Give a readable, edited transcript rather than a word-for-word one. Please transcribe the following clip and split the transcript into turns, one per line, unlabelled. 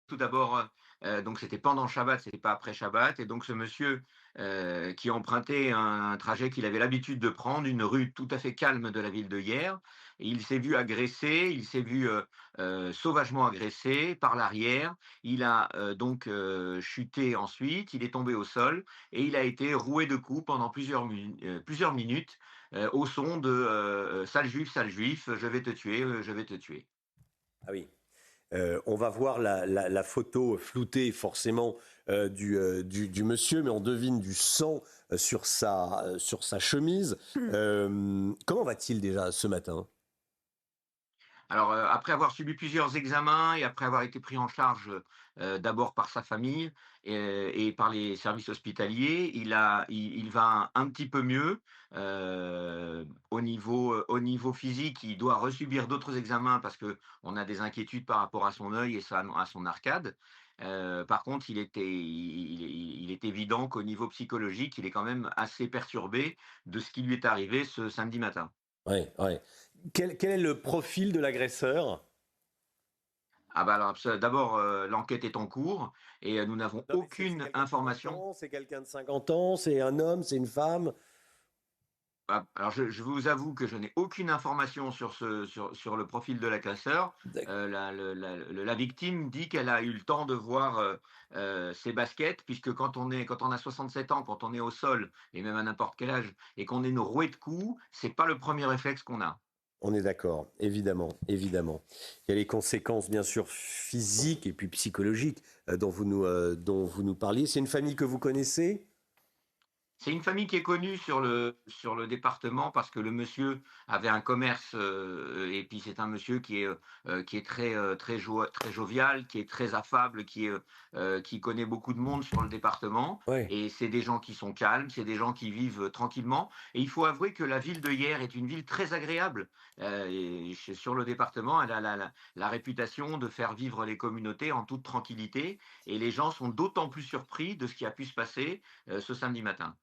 tout d'abord, donc c'était pendant Shabbat, c'était pas après Shabbat et donc ce monsieur, qui empruntait un trajet qu'il avait l'habitude de prendre, une rue tout à fait calme de la ville de Hyères, et il s'est vu agresser, il s'est vu, sauvagement agressé par l'arrière. Il a, chuté ensuite, il est tombé au sol et il a été roué de coups pendant plusieurs minutes, au son de, sale juif, je vais te tuer, je vais te tuer».
Ah oui. On va voir la photo floutée forcément du monsieur, mais on devine du sang sur sa chemise. Comment va-t-il déjà ce matin?
Alors, après avoir subi plusieurs examens et après avoir été pris en charge, d'abord par sa famille et par les services hospitaliers, il va un petit peu mieux, au niveau physique. Il doit resubir d'autres examens parce qu'on a des inquiétudes par rapport à son œil et à son arcade. Par contre, il est évident qu'au niveau psychologique, il est quand même assez perturbé de ce qui lui est arrivé ce samedi matin.
Ouais, ouais. Quel est le profil de l'agresseur?
Ah bah, alors ça d'abord, l'enquête est en cours et nous n'avons
Non, mais c'est
aucune
quelqu'un de 30
information.
ans, c'est quelqu'un de 50 ans, c'est un homme, c'est une femme?
Ah, alors je vous avoue que je n'ai aucune information sur le profil de l'agresseur. La victime dit qu'elle a eu le temps de voir, ses baskets puisque quand on a 67 ans, quand on est au sol et même à n'importe quel âge et qu'on est roué de coups, c'est pas le premier réflexe qu'on a.
On est d'accord, évidemment, évidemment. Il y a les conséquences, bien sûr, physiques et puis psychologiques dont vous nous parliez. C'est une famille que vous connaissez?
C'est une famille qui est connue sur le département parce que le monsieur avait un commerce, et puis c'est un monsieur qui est très jovial, qui est très affable, qui connaît beaucoup de monde sur le département
Ouais.
et c'est des gens qui sont calmes, c'est des gens qui vivent, tranquillement et il faut avouer que la ville de Hyères est une ville très agréable, et sur le département, elle a la réputation de faire vivre les communautés en toute tranquillité et les gens sont d'autant plus surpris de ce qui a pu se passer, ce samedi matin.